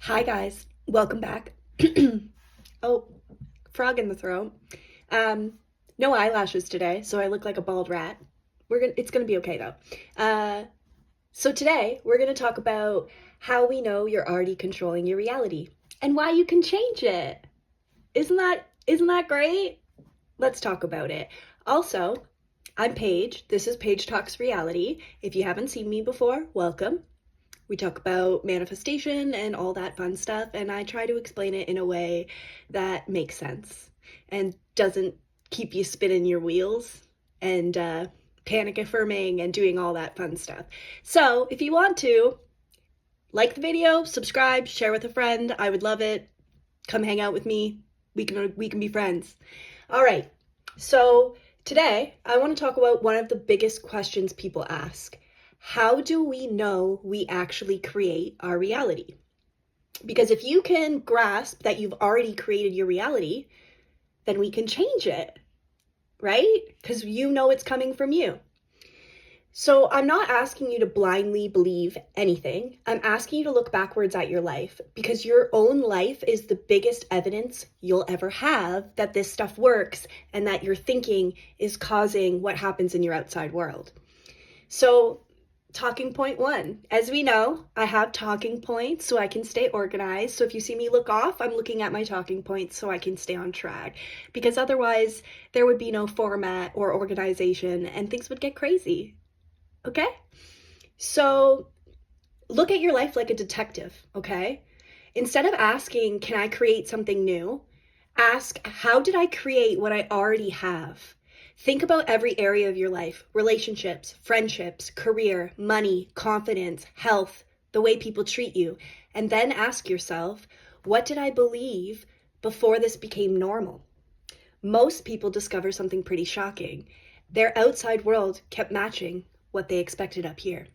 Hi guys, welcome back. Oh, frog in the throat. Um, no eyelashes today, so I look like a bald rat. It's gonna be okay though. So today we're gonna talk about how we know you're already controlling your reality and why you can change it. Isn't that great? Let's talk about it. Also, I'm Paige. This is Paige Talks Reality. If you haven't seen me before, welcome. We talk about manifestation and all that fun stuff, and I try to explain it in a way that makes sense and doesn't keep you spinning your wheels and panic affirming and doing all that fun stuff. So if you want to, like the video, subscribe, share with a friend. I would love it. Come hang out with me. We can be friends. All right. So today I want to talk about one of the biggest questions people ask. How do we know we actually create our reality? Because if you can grasp that you've already created your reality, then we can change it, right? Because you know it's coming from you. So I'm not asking you to blindly believe anything. I'm asking you to look backwards at your life because your own life is the biggest evidence you'll ever have that this stuff works and that your thinking is causing what happens in your outside world. So talking point one, as we know, I have talking points so I can stay organized. So if you see me look off, I'm looking at my talking points so I can stay on track, because otherwise there would be no format or organization and things would get crazy. Okay? So look at your life like a detective, okay? Instead of asking, can I create something new? Ask, how did I create what I already have? Think about every area of your life: relationships, friendships, career, money, confidence, health, the way people treat you. And then ask yourself, what did I believe before this became normal? Most people discover something pretty shocking. Their outside world kept matching what they expected up here.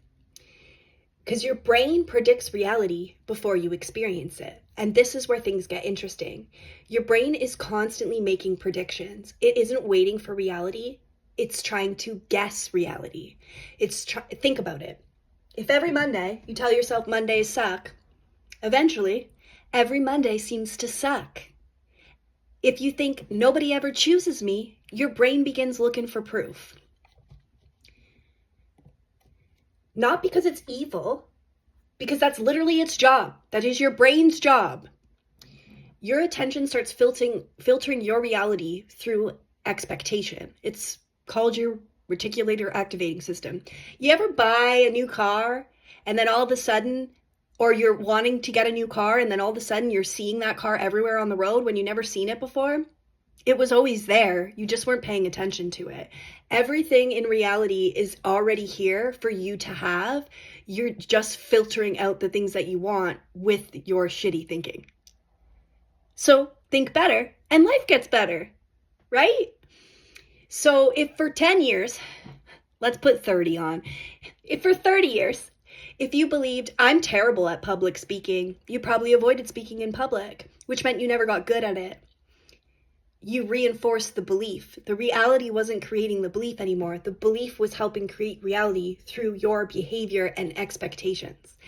Because your brain predicts reality before you experience it. And this is where things get interesting. Your brain is constantly making predictions. It isn't waiting for reality. It's trying to guess reality. Think about it. If every Monday you tell yourself Mondays suck, eventually every Monday seems to suck. If you think nobody ever chooses me, your brain begins looking for proof. Not because it's evil, because that's literally its job. That is your brain's job. Your attention starts filtering your reality through expectation. It's called your reticular activating system. You ever buy a new car and then all of a sudden, or you're wanting to get a new car and then all of a sudden you're seeing that car everywhere on the road when you never seen it before? It was always there. You just weren't paying attention to it. Everything in reality is already here for you to have. You're just filtering out the things that you want with your shitty thinking. So think better and life gets better, right? So if for 10 years, let's put 30 on. If for 30 years, if you believed I'm terrible at public speaking, you probably avoided speaking in public, which meant you never got good at it. You reinforced the belief. The reality wasn't creating the belief anymore. The belief was helping create reality through your behavior and expectations.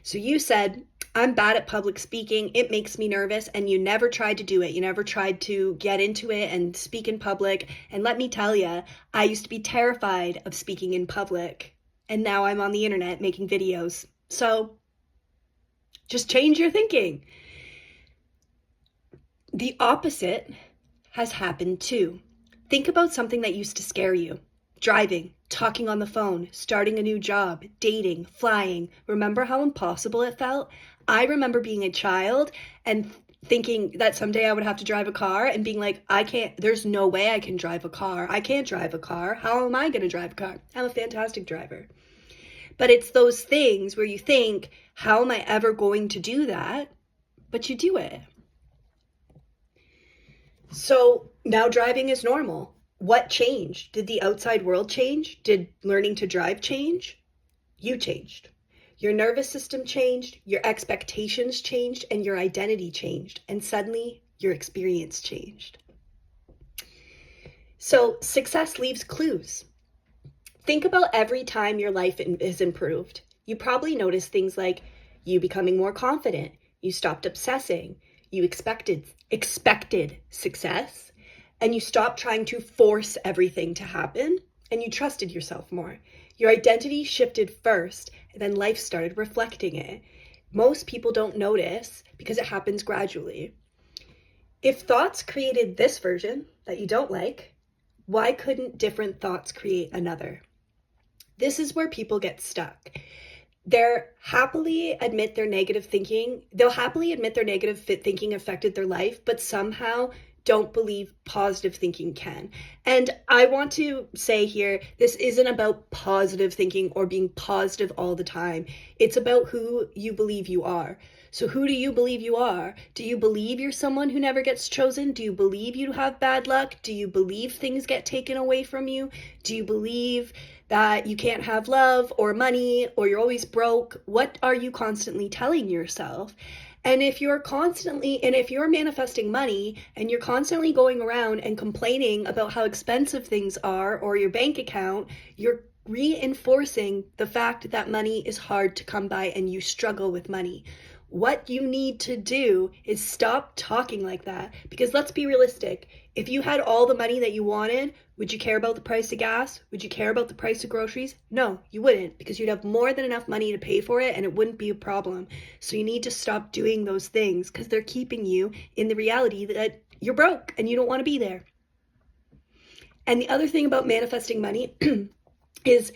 So you said, I'm bad at public speaking. It makes me nervous. And you never tried to do it. You never tried to get into it and speak in public. And let me tell you, I used to be terrified of speaking in public. And now I'm on the internet making videos. So just change your thinking. The opposite has happened too. Think about something that used to scare you. Driving, talking on the phone, starting a new job, dating, flying. Remember how impossible it felt? I remember being a child and thinking that someday I would have to drive a car and being like, there's no way I can drive a car. I can't drive a car. How am I going to drive a car? I'm a fantastic driver. But it's those things where you think, how am I ever going to do that? But you do it. So now driving is normal. What changed? Did the outside world change? Did learning to drive change? You changed. Your nervous system changed, your expectations changed, and your identity changed. And suddenly your experience changed. So success leaves clues. Think about every time your life is improved. You probably notice things like you becoming more confident, You stopped obsessing. You expected success, and you stopped trying to force everything to happen, and you trusted yourself more. Your identity shifted first, and then life started reflecting it. Most people don't notice because it happens gradually. If thoughts created this version that you don't like, why couldn't different thoughts create another? This is where people get stuck. They'll happily admit their negative thinking affected their life, but somehow don't believe positive thinking can. And I want to say here, this isn't about positive thinking or being positive all the time. It's about who you believe you are. So who do you believe you are? Do you believe you're someone who never gets chosen? Do you believe you have bad luck? Do you believe things get taken away from you? Do you believe that you can't have love or money or you're always broke? What are you constantly telling yourself? And if you're manifesting money and you're constantly going around and complaining about how expensive things are or your bank account, you're reinforcing the fact that money is hard to come by and you struggle with money. What you need to do is stop talking like that, because let's be realistic. If you had all the money that you wanted, would you care about the price of gas? Would you care about the price of groceries? No, you wouldn't, because you'd have more than enough money to pay for it and it wouldn't be a problem. So you need to stop doing those things because they're keeping you in the reality that you're broke and you don't want to be there. And the other thing about manifesting money is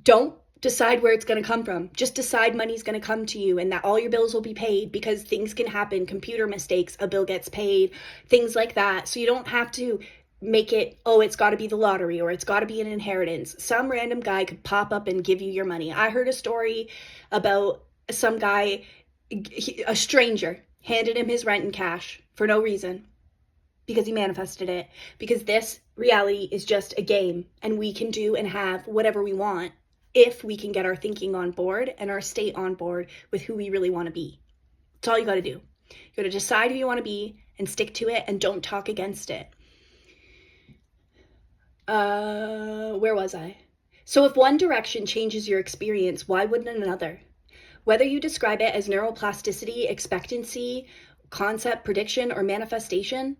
don't decide where it's going to come from. Just decide money's going to come to you and that all your bills will be paid, because things can happen, computer mistakes, a bill gets paid, things like that. So you don't have to make it, oh, it's got to be the lottery or it's got to be an inheritance. Some random guy could pop up and give you your money. I heard a story about some guy, a stranger, handed him his rent in cash for no reason, because he manifested it. Because this reality is just a game and we can do and have whatever we want if we can get our thinking on board and our state on board with who we really want to be. That's all you got to do. You got to decide who you want to be and stick to it and don't talk against it. Where was I? So if one direction changes your experience, why wouldn't another? Whether you describe it as neuroplasticity, expectancy, concept, prediction, or manifestation,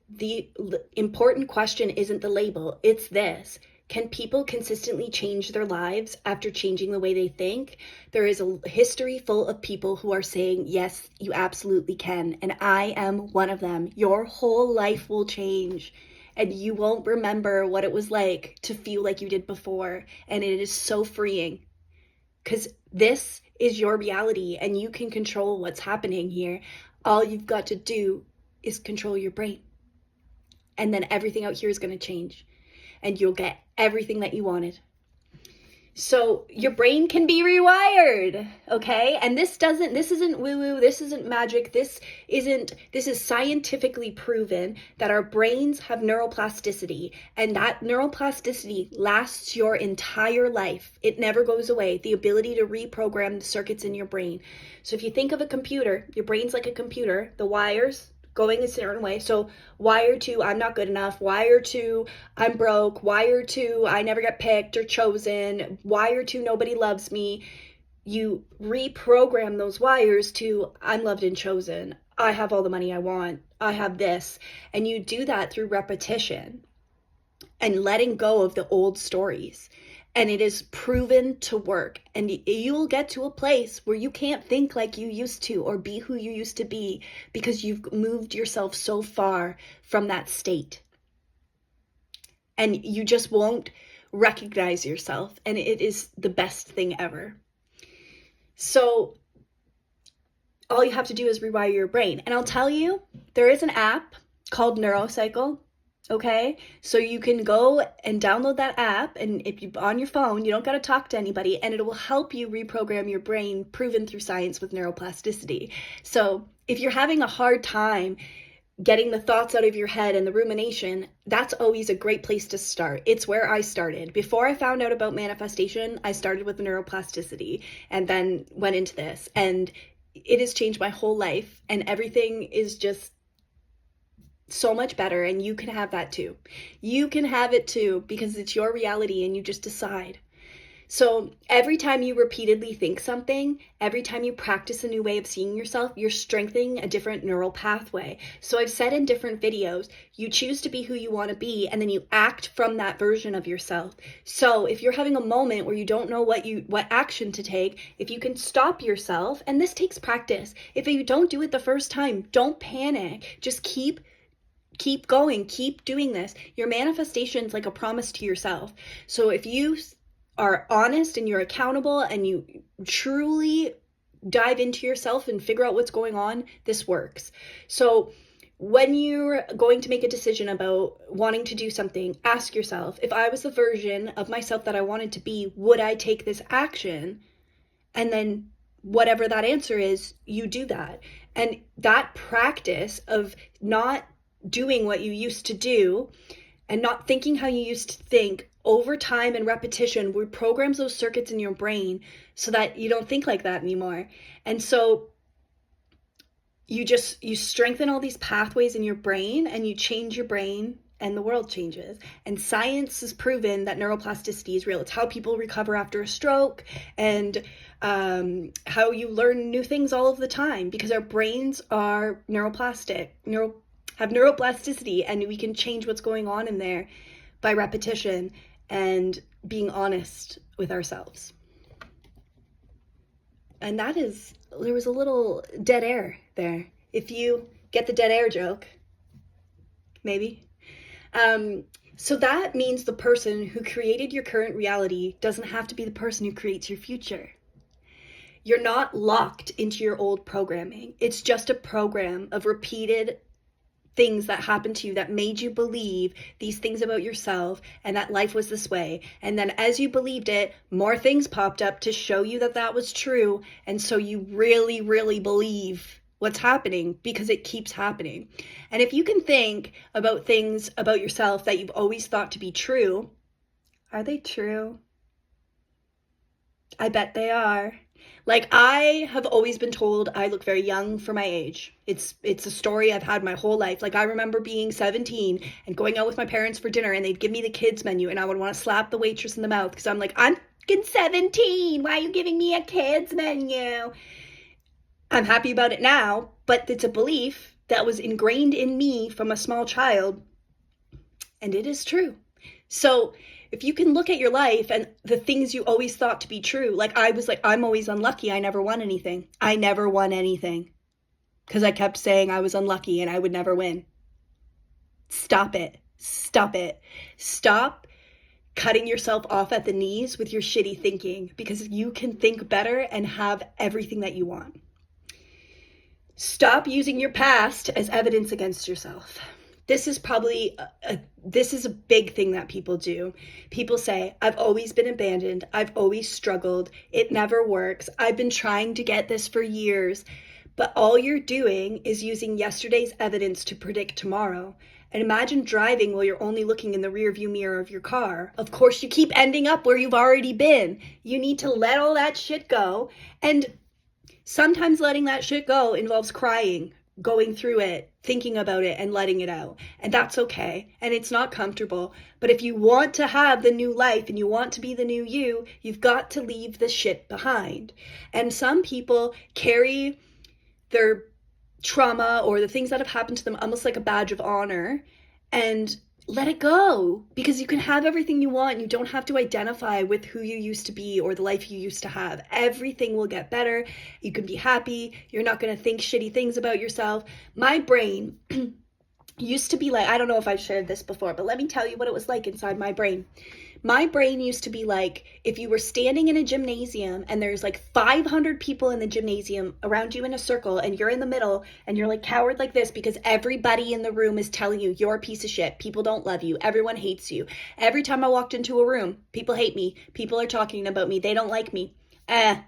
the important question isn't the label, it's this. Can people consistently change their lives after changing the way they think? There is a history full of people who are saying, yes, you absolutely can. And I am one of them. Your whole life will change and you won't remember what it was like to feel like you did before. And it is so freeing, because this is your reality and you can control what's happening here. All you've got to do is control your brain. And then everything out here is going to change. And you'll get everything that you wanted. So your brain can be rewired, okay? And this isn't woo-woo, this isn't magic, this is scientifically proven that our brains have neuroplasticity, and that neuroplasticity lasts your entire life. It never goes away, the ability to reprogram the circuits in your brain. So if you think of a computer, your brain's like a computer, the wires going a certain way. So wire to, I'm not good enough. Wire to, I'm broke. Wire to, I never get picked or chosen. Wire to, nobody loves me. You reprogram those wires to, I'm loved and chosen. I have all the money I want. I have this. And you do that through repetition and letting go of the old stories. And it is proven to work. And you'll get to a place where you can't think like you used to or be who you used to be, because you've moved yourself so far from that state. And you just won't recognize yourself. And it is the best thing ever. So all you have to do is rewire your brain. And I'll tell you, there is an app called Neurocycle. Okay, so you can go and download that app, and if you on your phone, you don't got to talk to anybody, and it will help you reprogram your brain, proven through science with neuroplasticity. So if you're having a hard time getting the thoughts out of your head and the rumination, that's always a great place to start. It's where I started. Before I found out about manifestation, I started with neuroplasticity and then went into this, and it has changed my whole life, and everything is just so much better. And you can have that too. You can have it too, because it's your reality and you just decide. So every time you repeatedly think something, every time you practice a new way of seeing yourself, you're strengthening a different neural pathway. So I've said in different videos, you choose to be who you want to be, and then you act from that version of yourself. So if you're having a moment where you don't know what action to take, if you can stop yourself, and this takes practice. If you don't do it the first time, don't panic. Just keep going, keep doing this. Your manifestation is like a promise to yourself. So if you are honest and you're accountable and you truly dive into yourself and figure out what's going on, this works. So when you're going to make a decision about wanting to do something, ask yourself, if I was the version of myself that I wanted to be, would I take this action? And then whatever that answer is, you do that. And that practice of not doing what you used to do and not thinking how you used to think, over time and repetition reprograms those circuits in your brain so that you don't think like that anymore. And so you strengthen all these pathways in your brain, and you change your brain, and the world changes. And science has proven that neuroplasticity is real. It's how people recover after a stroke, and how you learn new things all of the time, because our brains are have neuroplasticity, and we can change what's going on in there by repetition and being honest with ourselves. And there was a little dead air there. If you get the dead air joke, maybe. So that means the person who created your current reality doesn't have to be the person who creates your future. You're not locked into your old programming. It's just a program of repeated things that happened to you that made you believe these things about yourself and that life was this way. And then as you believed it, more things popped up to show you that that was true. And so you really, really believe what's happening because it keeps happening. And if you can think about things about yourself that you've always thought to be true, are they true? I bet they are. Like, I have always been told I look very young for my age. It's a story I've had my whole life. Like, I remember being 17 and going out with my parents for dinner, and they'd give me the kids menu, and I would want to slap the waitress in the mouth because I'm like, I'm fucking 17. Why are you giving me a kids menu? I'm happy about it now, but it's a belief that was ingrained in me from a small child, and it is true. So if you can look at your life and the things you always thought to be true, like I was like, I'm always unlucky. I never won anything. I never won anything because I kept saying I was unlucky and I would never win. Stop it. Stop it. Stop cutting yourself off at the knees with your shitty thinking, because you can think better and have everything that you want. Stop using your past as evidence against yourself. This is probably a big thing that people do. People say, I've always been abandoned. I've always struggled. It never works. I've been trying to get this for years. But all you're doing is using yesterday's evidence to predict tomorrow. And imagine driving while you're only looking in the rearview mirror of your car. Of course, you keep ending up where you've already been. You need to let all that shit go. And sometimes letting that shit go involves crying, going through it, thinking about it, and letting it out. And that's okay. And it's not comfortable. But if you want to have the new life and you want to be the new you, you've got to leave the shit behind. And some people carry their trauma or the things that have happened to them almost like a badge of honor, and let it go, because you can have everything you want. You don't have to identify with who you used to be or the life you used to have. Everything will get better. You can be happy. You're not going to think shitty things about yourself. My brain used to be like, I don't know if I've shared this before, but let me tell you what it was like inside my brain. My brain used to be like, if you were standing in a gymnasium and there's like 500 people in the gymnasium around you in a circle and you're in the middle and you're like cowered like this because everybody in the room is telling you you're a piece of shit. People don't love you. Everyone hates you. Every time I walked into a room, people hate me. People are talking about me. They don't like me. And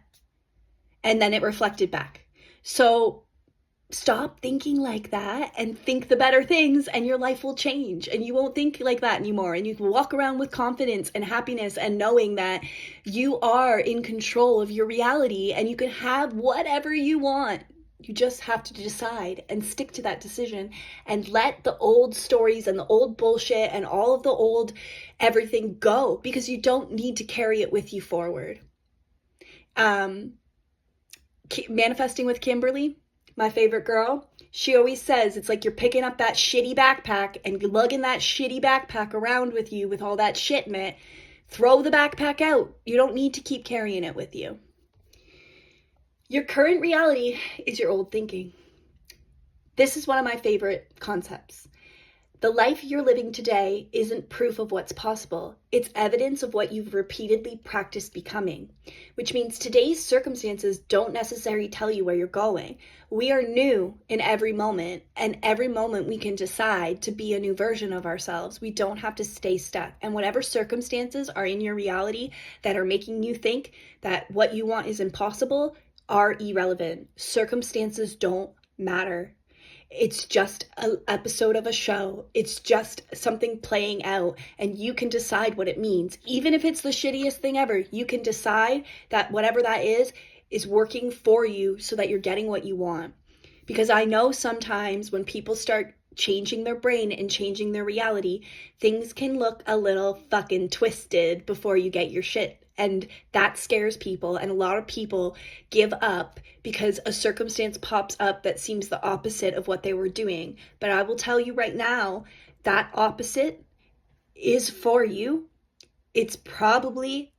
then it reflected back. So stop thinking like that and think the better things, and your life will change and you won't think like that anymore. And you can walk around with confidence and happiness and knowing that you are in control of your reality and you can have whatever you want. You just have to decide and stick to that decision and let the old stories and the old bullshit and all of the old everything go, because you don't need to carry it with you forward. Manifesting with Kimberly, my favorite girl, she always says it's like you're picking up that shitty backpack and lugging that shitty backpack around with you with all that shit in it. Throw the backpack out. You don't need to keep carrying it with you. Your current reality is your old thinking. This is one of my favorite concepts. The life you're living today isn't proof of what's possible. It's evidence of what you've repeatedly practiced becoming, which means today's circumstances don't necessarily tell you where you're going. We are new in every moment, and every moment we can decide to be a new version of ourselves. We don't have to stay stuck. And whatever circumstances are in your reality that are making you think that what you want is impossible are irrelevant. Circumstances don't matter. It's just an episode of a show. It's just something playing out, and you can decide what it means. Even if it's the shittiest thing ever, you can decide that whatever that is working for you so that you're getting what you want. Because I know sometimes when people start changing their brain and changing their reality, things can look a little fucking twisted before you get your shit. And that scares people, and a lot of people give up because a circumstance pops up that seems the opposite of what they were doing. But I will tell you right now, that opposite is for you. It's probably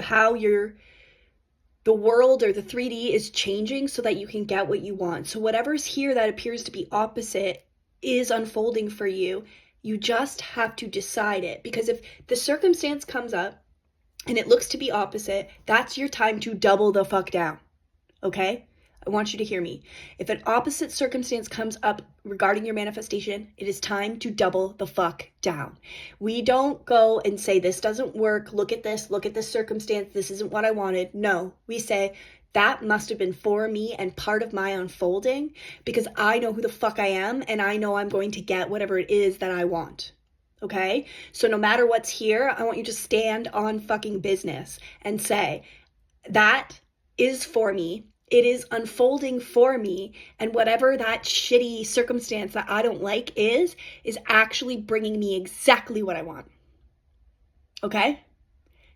how the world or the 3D is changing so that you can get what you want. So whatever's here that appears to be opposite is unfolding for you. You just have to decide it, because if the circumstance comes up and it looks to be opposite, that's your time to double the fuck down, okay? I want you to hear me. If an opposite circumstance comes up regarding your manifestation, it is time to double the fuck down. We don't go and say, this doesn't work, look at this circumstance, this isn't what I wanted. No, we say, that must have been for me and part of my unfolding, because I know who the fuck I am, and I know I'm going to get whatever it is that I want. Okay? So no matter what's here, I want you to stand on fucking business and say, that is for me. It is unfolding for me. And whatever that shitty circumstance that I don't like is actually bringing me exactly what I want. Okay?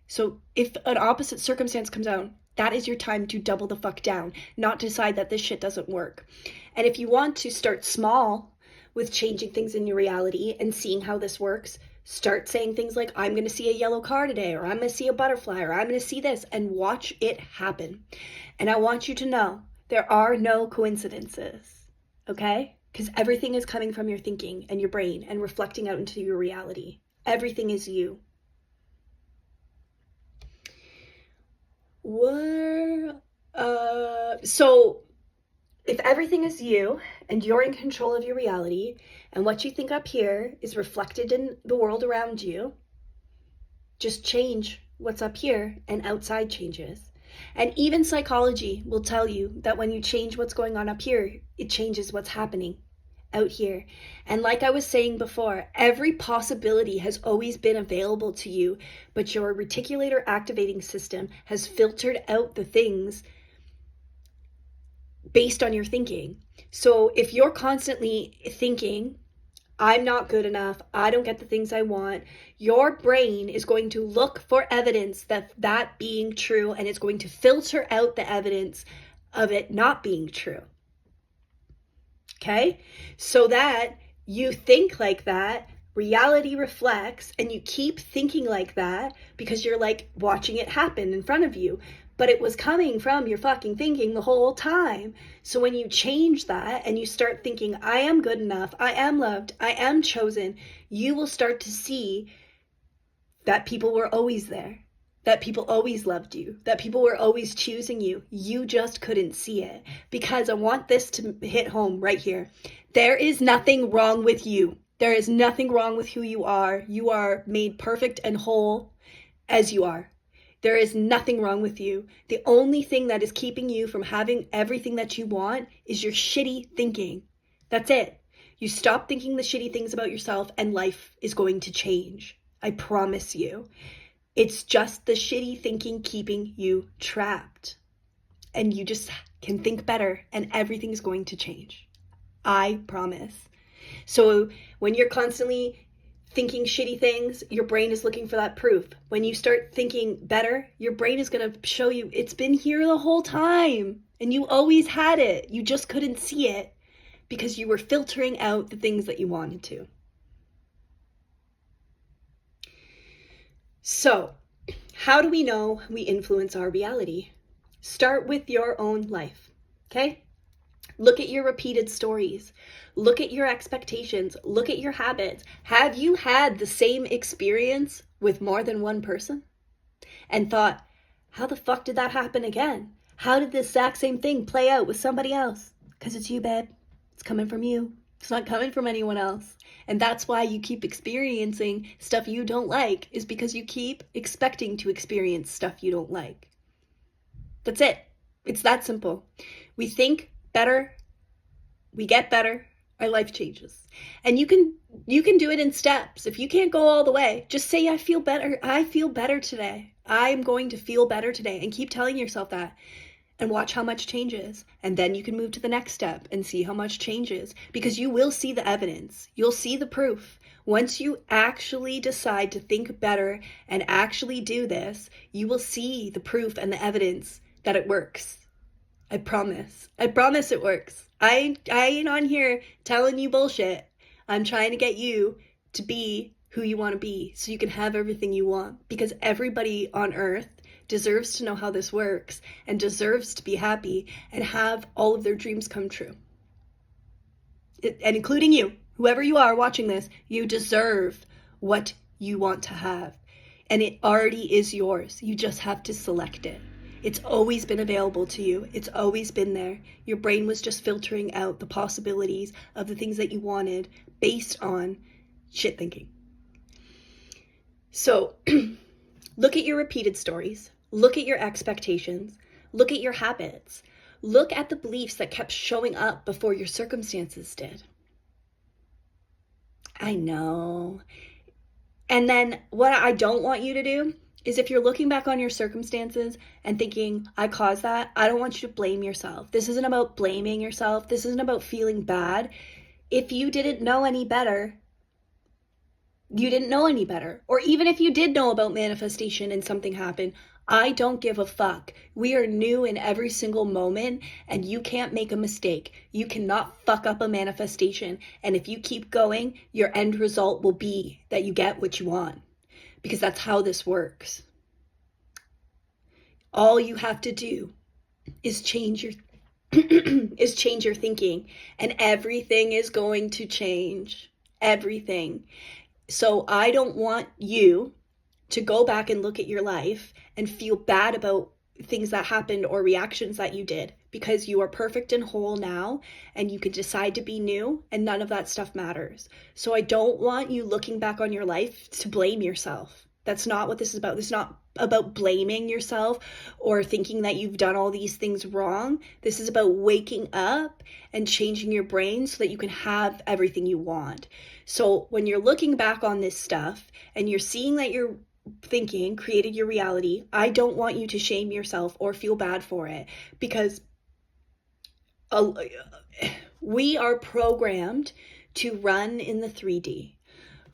So if an opposite circumstance comes out, that is your time to double the fuck down, not decide that this shit doesn't work. And if you want to start small with changing things in your reality and seeing how this works, start saying things like, I'm going to see a yellow car today, or I'm going to see a butterfly, or I'm going to see this, and watch it happen. And I want you to know there are no coincidences, okay? Because everything is coming from your thinking and your brain and reflecting out into your reality. Everything is you. So if everything is you and you're in control of your reality, and what you think up here is reflected in the world around you, just change what's up here and outside changes. And even psychology will tell you that when you change what's going on up here, it changes what's happening out here. And like I was saying before, every possibility has always been available to you, but your reticulator activating system has filtered out the things based on your thinking. So if you're constantly thinking, I'm not good enough, I don't get the things I want, your brain is going to look for evidence that being true, and it's going to filter out the evidence of it not being true. Okay? So that you think like that, reality reflects, and you keep thinking like that because you're like watching it happen in front of you. But it was coming from your fucking thinking the whole time. So when you change that and you start thinking, I am good enough, I am loved, I am chosen, you will start to see that people were always there, that people always loved you, that people were always choosing you. You just couldn't see it. Because I want this to hit home right here. There is nothing wrong with you. There is nothing wrong with who you are. You are made perfect and whole as you are. There is nothing wrong with you. The only thing that is keeping you from having everything that you want is your shitty thinking. That's it. You stop thinking the shitty things about yourself and life is going to change. I promise you. It's just the shitty thinking keeping you trapped. and you just can think better, and everything's going to change. I promise. So when you're constantly thinking shitty things, your brain is looking for that proof. When you start thinking better, your brain is going to show you it's been here the whole time and you always had it. You just couldn't see it because you were filtering out the things that you wanted to. So, how do we know we influence our reality? Start with your own life, okay? Look at your repeated stories. Look at your expectations. Look at your habits. Have you had the same experience with more than one person? And thought, how the fuck did that happen again? How did this exact same thing play out with somebody else? Because it's you, babe. It's coming from you. It's not coming from anyone else. And that's why you keep experiencing stuff you don't like, is because you keep expecting to experience stuff you don't like. That's it. It's that simple. We think better, we get better, our life changes. And you can do it in steps. If you can't go all the way, just say, I feel better today. I'm going to feel better today, and keep telling yourself that, and watch how much changes. And then you can move to the next step and see how much changes, because you will see the evidence. You'll see the proof. Once you actually decide to think better and actually do this, you will see the proof and the evidence that it works. I promise. I promise it works. I ain't on here telling you bullshit. I'm trying to get you to be who you want to be so you can have everything you want, because everybody on earth deserves to know how this works and deserves to be happy and have all of their dreams come true. And including you, whoever you are watching this, you deserve what you want to have. And it already is yours. You just have to select it. It's always been available to you. It's always been there. Your brain was just filtering out the possibilities of the things that you wanted based on shit thinking. So look at your repeated stories. Look at your expectations. Look at your habits. Look at the beliefs that kept showing up before your circumstances did. I know. And then what I don't want you to do is, if you're looking back on your circumstances and thinking, I caused that, I don't want you to blame yourself. This isn't about blaming yourself. This isn't about feeling bad. If you didn't know any better, you didn't know any better. Or even if you did know about manifestation and something happened, I don't give a fuck. We are new in every single moment, and you can't make a mistake. You cannot fuck up a manifestation. And if you keep going, your end result will be that you get what you want, because that's how this works. All you have to do is change your thinking, and everything is going to change. Everything. So I don't want you to go back and look at your life and feel bad about things that happened or reactions that you did, because you are perfect and whole now, and you can decide to be new, and none of that stuff matters. So I don't want you looking back on your life to blame yourself. That's not what this is about. This is not about blaming yourself or thinking that you've done all these things wrong. This is about waking up and changing your brain so that you can have everything you want. So when you're looking back on this stuff and you're seeing that your thinking created your reality, I don't want you to shame yourself or feel bad for it, because we are programmed to run in the 3D.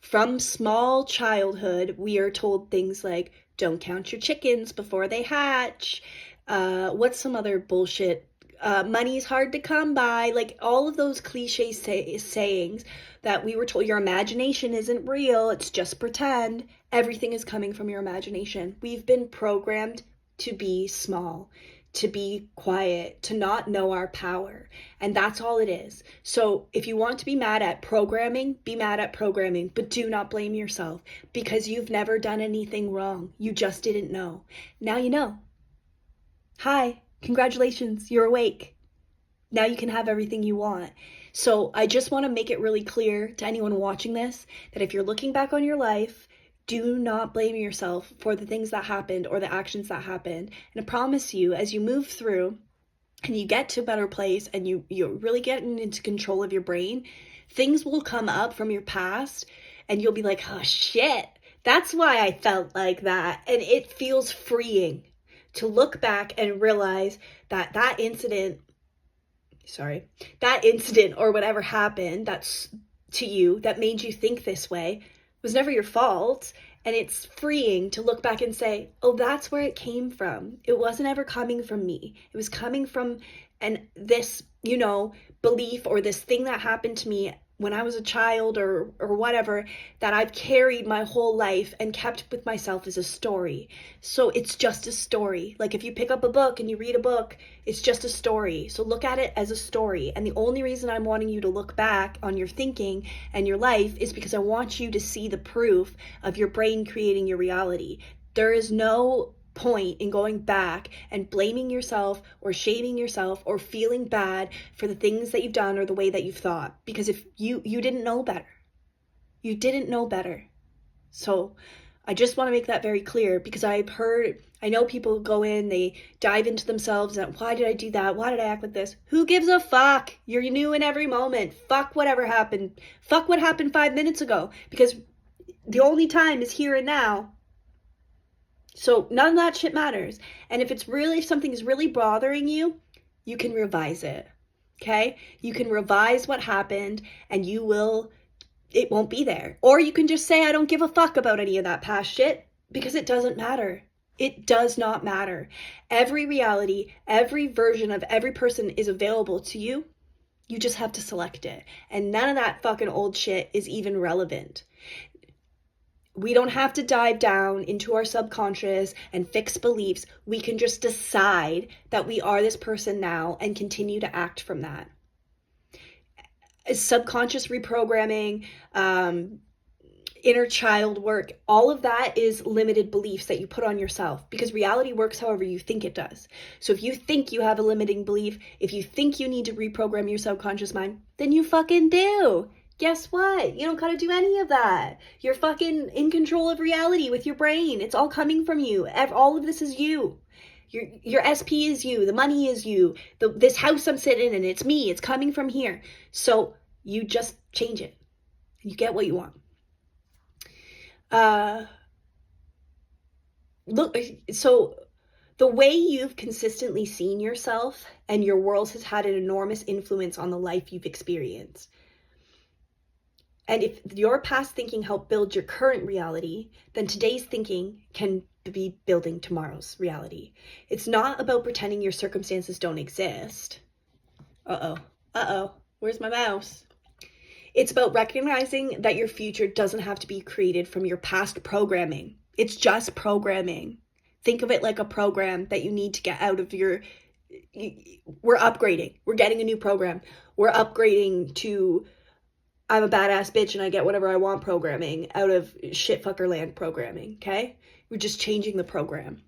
From small childhood, we are told things like, don't count your chickens before they hatch. What's some other bullshit? Money's hard to come by. Like all of those cliche sayings that we were told. Your imagination isn't real. It's just pretend. Everything is coming from your imagination. We've been programmed to be small, to be quiet, to not know our power. And that's all it is. So if you want to be mad at programming, be mad at programming, but do not blame yourself, because you've never done anything wrong. You just didn't know. Now you know. Hi, congratulations, you're awake. Now you can have everything you want. So I just want to make it really clear to anyone watching this that if you're looking back on your life, do not blame yourself for the things that happened or the actions that happened. And I promise you, as you move through and you get to a better place and you're really getting into control of your brain, things will come up from your past and you'll be like, oh shit, that's why I felt like that. And it feels freeing to look back and realize that that incident or whatever happened that's to you that made you think this way was never your fault. And it's freeing to look back and say, oh, that's where it came from. It wasn't ever coming from me. It was coming from this, belief or this thing that happened to me when I was a child or whatever, that I've carried my whole life and kept with myself as a story. So it's just a story. Like if you pick up a book and you read a book, it's just a story. So look at it as a story. And the only reason I'm wanting you to look back on your thinking and your life is because I want you to see the proof of your brain creating your reality. There is no point in going back and blaming yourself or shaming yourself or feeling bad for the things that you've done or the way that you've thought, because if you didn't know better. So I just want to make that very clear, because I know people go in, they dive into themselves and why did I do that? Why did I act like this? Who gives a fuck? You're new in every moment. Fuck whatever happened. Fuck what happened 5 minutes ago, because the only time is here and now. So none of that shit matters. And if something is really bothering you, you can revise it. Okay? You can revise what happened and it won't be there. Or you can just say, I don't give a fuck about any of that past shit, because it doesn't matter. It does not matter. Every reality, every version of every person is available to you. You just have to select it. And none of that fucking old shit is even relevant. We don't have to dive down into our subconscious and fix beliefs. We can just decide that we are this person now and continue to act from that. Subconscious reprogramming, inner child work, all of that is limited beliefs that you put on yourself, because reality works however you think it does. So if you think you have a limiting belief, if you think you need to reprogram your subconscious mind, then you fucking do. Guess what? You don't gotta do any of that. You're fucking in control of reality with your brain. It's all coming from you. All of this is you. Your SP is you. The money is you. This house I'm sitting in, it's me. It's coming from here. So you just change it. You get what you want. So the way you've consistently seen yourself and your world has had an enormous influence on the life you've experienced. And if your past thinking helped build your current reality, then today's thinking can be building tomorrow's reality. It's not about pretending your circumstances don't exist. Where's my mouse? It's about recognizing that your future doesn't have to be created from your past programming. It's just programming. Think of it like a program that you need to get out of we're upgrading. We're getting a new program. We're upgrading to I'm a badass bitch and I get whatever I want programming out of shitfuckerland programming, okay? We're just changing the program.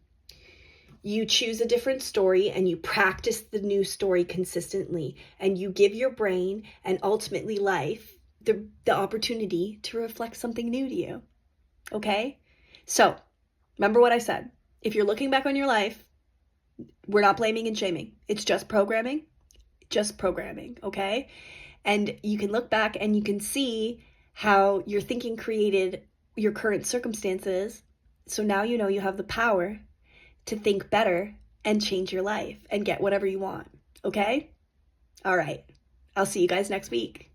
You choose a different story and you practice the new story consistently, and you give your brain and ultimately life the opportunity to reflect something new to you, okay? So, remember what I said. If you're looking back on your life, we're not blaming and shaming. It's just programming, okay? And you can look back and you can see how your thinking created your current circumstances. So now you know you have the power to think better and change your life and get whatever you want. Okay? All right. I'll see you guys next week.